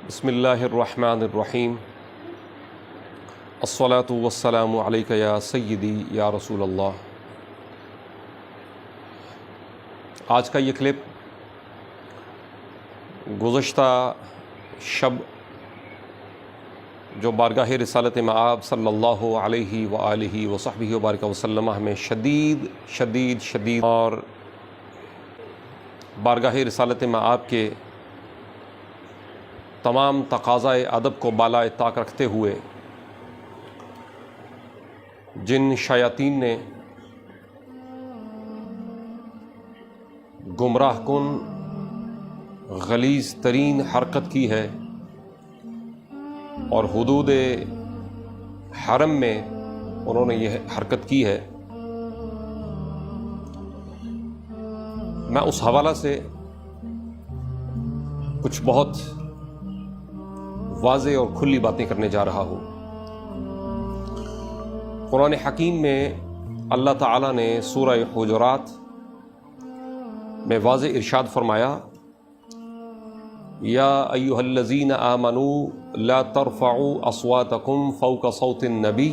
بسم اللہ الرحمن الرحیم الصلاۃ والسلام علیک یا سیدی یا رسول اللہ۔ آج کا یہ کلپ گزشتہ شب جو بارگاہ رسالت مآب صلی اللہ علیہ وآلہ وصحبہ وبارک وسلم ہمیں شدید اور بارگاہ رسالت مآب کے تمام تقاضائے ادب کو بالائے طاق رکھتے ہوئے جن شیاطین نے گمراہ کن غلیظ ترین حرکت کی ہے اور حدود حرم میں انہوں نے یہ حرکت کی ہے، میں اس حوالہ سے کچھ بہت واضح اور کھلی باتیں کرنے جا رہا ہوں۔ قرآن حکیم میں اللہ تعالیٰ نے سورہ حجرات میں واضح ارشاد فرمایا، یا ایھا الذین آمنوا لا ترفعوا اصواتکم فوق صوت النبی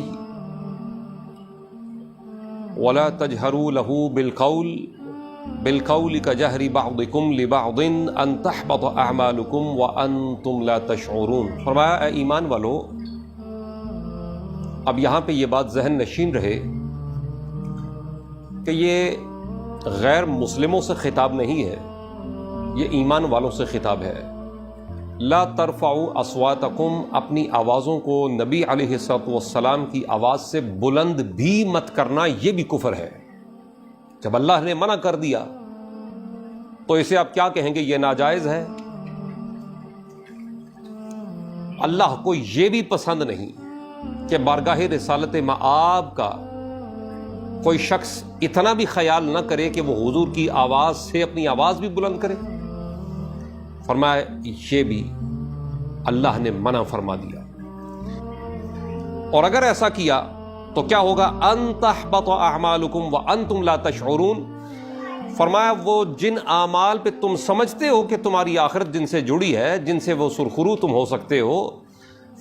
ولا تجہروا له بالقول کجہر بعضکم لبعض ان تحبط اعمالکم وانتم لا تشعرون۔ فرمایا اے ایمان والو، اب یہاں پہ یہ بات ذہن نشین رہے کہ یہ غیر مسلموں سے خطاب نہیں ہے، یہ ایمان والوں سے خطاب ہے۔ لا ترفعوا اصواتکم، اپنی آوازوں کو نبی علیہ السلام کی آواز سے بلند بھی مت کرنا، یہ بھی کفر ہے۔ جب اللہ نے منع کر دیا تو اسے آپ کیا کہیں گے؟ یہ ناجائز ہے۔ اللہ کو یہ بھی پسند نہیں کہ بارگاہ رسالت مآب کا کوئی شخص اتنا بھی خیال نہ کرے کہ وہ حضور کی آواز سے اپنی آواز بھی بلند کرے۔ فرمایا یہ بھی اللہ نے منع فرما دیا، اور اگر ایسا کیا تو کیا ہوگا؟ ان تحبط اعمالکم وانتم لا تشعرون۔ فرمایا وہ جن اعمال پہ تم سمجھتے ہو کہ تمہاری آخرت جن سے جڑی ہے، جن سے وہ سرخرو تم ہو سکتے ہو،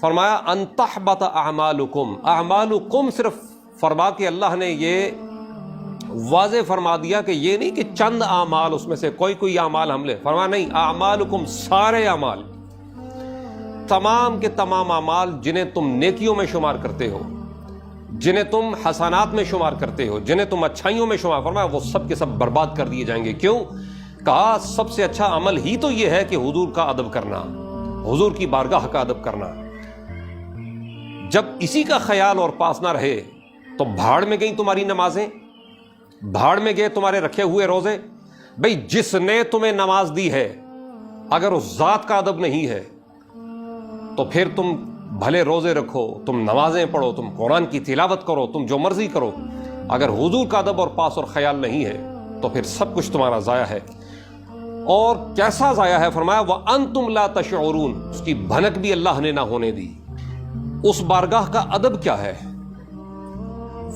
فرمایا ان تحبط اعمالکم، اعمالکم صرف فرما کے اللہ نے یہ واضح فرما دیا کہ یہ نہیں کہ چند اعمال اس میں سے کوئی اعمال ہم لے، فرمایا نہیں، اعمالکم سارے اعمال، تمام کے تمام اعمال جنہیں تم نیکیوں میں شمار کرتے ہو، جنہیں تم حسنات میں شمار کرتے ہو، جنہیں تم اچھائیوں میں شمار، فرمایا وہ سب کے سب برباد کر دیے جائیں گے۔ کیوں؟ کہا سب سے اچھا عمل ہی تو یہ ہے کہ حضور کا ادب کرنا، حضور کی بارگاہ کا ادب کرنا۔ جب اسی کا خیال اور پاس نہ رہے تو بھاڑ میں گئیں تمہاری نمازیں، بھاڑ میں گئے تمہارے رکھے ہوئے روزے۔ بھئی جس نے تمہیں نماز دی ہے اگر اس ذات کا ادب نہیں ہے تو پھر تم بھلے روزے رکھو، تم نمازیں پڑھو، تم قرآن کی تلاوت کرو، تم جو مرضی کرو، اگر حضور کا ادب اور پاس اور خیال نہیں ہے تو پھر سب کچھ تمہارا ضائع ہے۔ اور کیسا ضائع ہے؟ فرمایا وَأَنْتُمْ لَا تَشْعُرُونَ، اس کی بھنک بھی اللہ نے نہ ہونے دی۔ اس بارگاہ کا ادب کیا ہے؟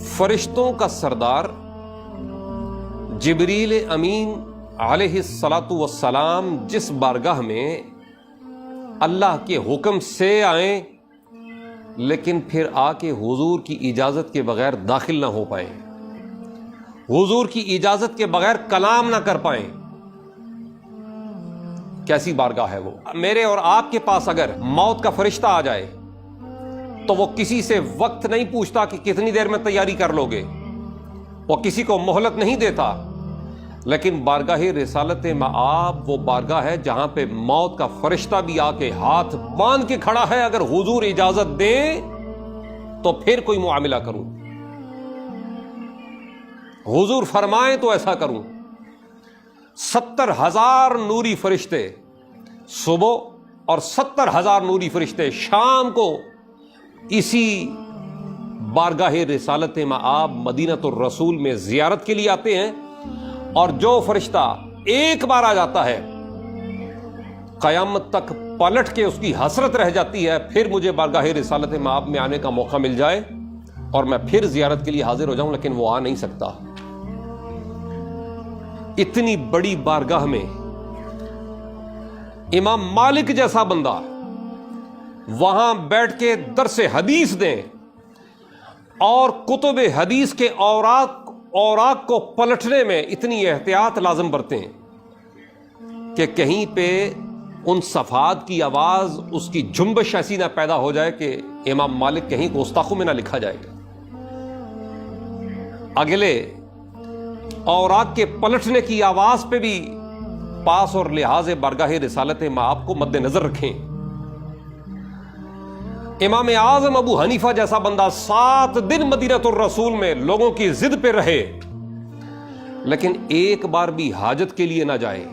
فرشتوں کا سردار جبریل امین علیہ السلام جس بارگاہ میں اللہ کے حکم سے آئیں لیکن پھر آ کے حضور کی اجازت کے بغیر داخل نہ ہو پائیں، حضور کی اجازت کے بغیر کلام نہ کر پائیں، کیسی بارگاہ ہے وہ؟ میرے اور آپ کے پاس اگر موت کا فرشتہ آ جائے تو وہ کسی سے وقت نہیں پوچھتا کہ کتنی دیر میں تیاری کر لو گے، وہ کسی کو مہلت نہیں دیتا۔ لیکن بارگاہ رسالت مآب وہ بارگاہ ہے جہاں پہ موت کا فرشتہ بھی آ کے ہاتھ باندھ کے کھڑا ہے، اگر حضور اجازت دیں تو پھر کوئی معاملہ کروں، حضور فرمائیں تو ایسا کروں۔ 70,000 نوری فرشتے صبح اور 70,000 نوری فرشتے شام کو اسی بارگاہ رسالت مآب مدینۃ الرسول میں زیارت کے لیے آتے ہیں، اور جو فرشتہ ایک بار آ جاتا ہے قیامت تک پلٹ کے اس کی حسرت رہ جاتی ہے، پھر مجھے بارگاہ رسالت مآب میں آنے کا موقع مل جائے اور میں پھر زیارت کے لیے حاضر ہو جاؤں، لیکن وہ آ نہیں سکتا۔ اتنی بڑی بارگاہ میں امام مالک جیسا بندہ وہاں بیٹھ کے درس حدیث دیں اور کتب حدیث کے اوراق کو پلٹنے میں اتنی احتیاط لازم برتیں کہ کہیں پہ ان صفحات کی آواز، اس کی جنبش ایسی نہ پیدا ہو جائے کہ امام مالک کہیں گستاخوں میں نہ لکھا جائے گا۔ اگلے اوراق کے پلٹنے کی آواز پہ بھی پاس اور لحاظ بارگاہ رسالت مآب کو مد نظر رکھیں۔ امام اعظم ابو حنیفہ جیسا بندہ 7 دن مدینۃ الرسول میں لوگوں کی ضد پہ رہے، لیکن ایک بار بھی حاجت کے لیے نہ جائے،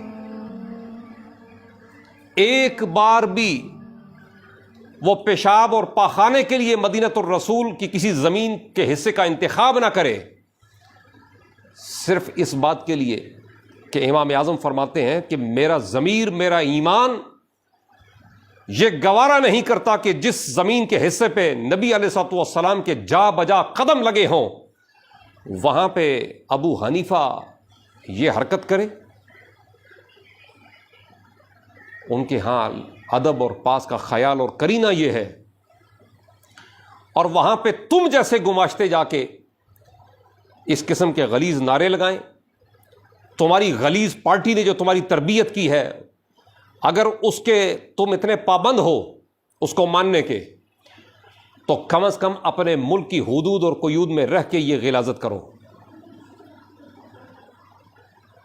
ایک بار بھی وہ پیشاب اور پاخانے کے لیے مدینۃ الرسول کی کسی زمین کے حصے کا انتخاب نہ کرے، صرف اس بات کے لیے کہ امام اعظم فرماتے ہیں کہ میرا ضمیر، میرا ایمان یہ گوارا نہیں کرتا کہ جس زمین کے حصے پہ نبی علیہ الصلوۃ والسلام کے جا بجا قدم لگے ہوں وہاں پہ ابو حنیفہ یہ حرکت کرے۔ ان کے ہاں ادب اور پاس کا خیال اور کرینہ یہ ہے، اور وہاں پہ تم جیسے گماشتے جا کے اس قسم کے غلیظ نعرے لگائیں۔ تمہاری غلیظ پارٹی نے جو تمہاری تربیت کی ہے، اگر اس کے تم اتنے پابند ہو اس کو ماننے کے، تو کم از کم اپنے ملک کی حدود اور قیود میں رہ کے یہ غلاظت کرو۔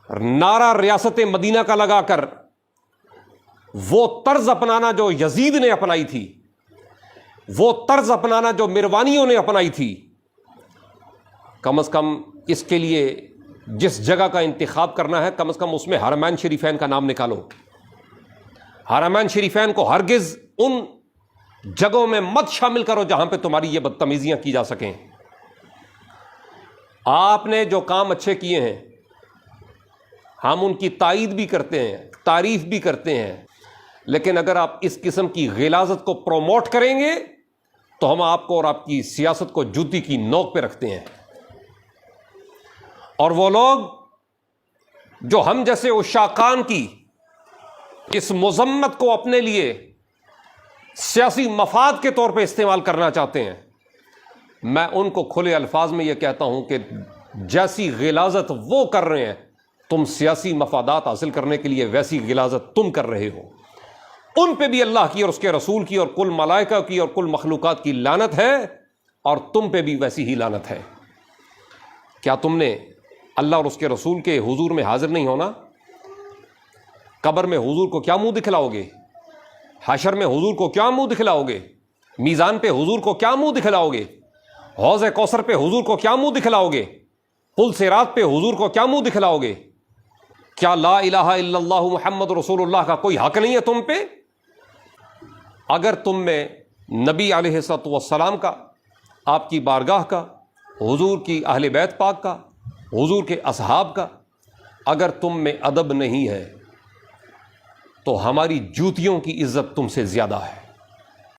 نعرہ ریاست مدینہ کا لگا کر وہ طرز اپنانا جو یزید نے اپنائی تھی، وہ طرز اپنانا جو مروانیوں نے اپنائی تھی، کم از کم اس کے لیے جس جگہ کا انتخاب کرنا ہے کم از کم اس میں حرمین شریفین کا نام نکالو۔ حرمین شریفین کو ہرگز ان جگہوں میں مت شامل کرو جہاں پہ تمہاری یہ بدتمیزیاں کی جا سکیں۔ آپ نے جو کام اچھے کیے ہیں ہم ان کی تائید بھی کرتے ہیں، تعریف بھی کرتے ہیں، لیکن اگر آپ اس قسم کی غلاظت کو پروموٹ کریں گے تو ہم آپ کو اور آپ کی سیاست کو جوتی کی نوک پہ رکھتے ہیں۔ اور وہ لوگ جو ہم جیسے عشاقان کی اس مذمت کو اپنے لیے سیاسی مفاد کے طور پہ استعمال کرنا چاہتے ہیں، میں ان کو کھلے الفاظ میں یہ کہتا ہوں کہ جیسی غلاظت وہ کر رہے ہیں تم سیاسی مفادات حاصل کرنے کے لیے ویسی غلاظت تم کر رہے ہو۔ ان پہ بھی اللہ کی اور اس کے رسول کی اور کل ملائکہ کی اور کل مخلوقات کی لعنت ہے، اور تم پہ بھی ویسی ہی لعنت ہے۔ کیا تم نے اللہ اور اس کے رسول کے حضور میں حاضر نہیں ہونا؟ قبر میں حضور کو کیا منہ دکھلاؤ گے؟ حشر میں حضور کو کیا منہ دکھلاؤ گے؟ میزان پہ حضور کو کیا منہ دکھلاؤ گے؟ حوض کوثر پہ حضور کو کیا منہ دکھلاؤ گے؟ پل صراط پہ حضور کو کیا منہ دکھلاؤ گے؟ کیا لا الہ الا اللہ محمد رسول اللہ کا کوئی حق نہیں ہے تم پہ؟ اگر تم میں نبی علیہ الصلوۃ والسلام کا، آپ کی بارگاہ کا، حضور کی اہل بیت پاک کا، حضور کے اصحاب کا اگر تم میں ادب نہیں ہے تو ہماری جوتیوں کی عزت تم سے زیادہ ہے۔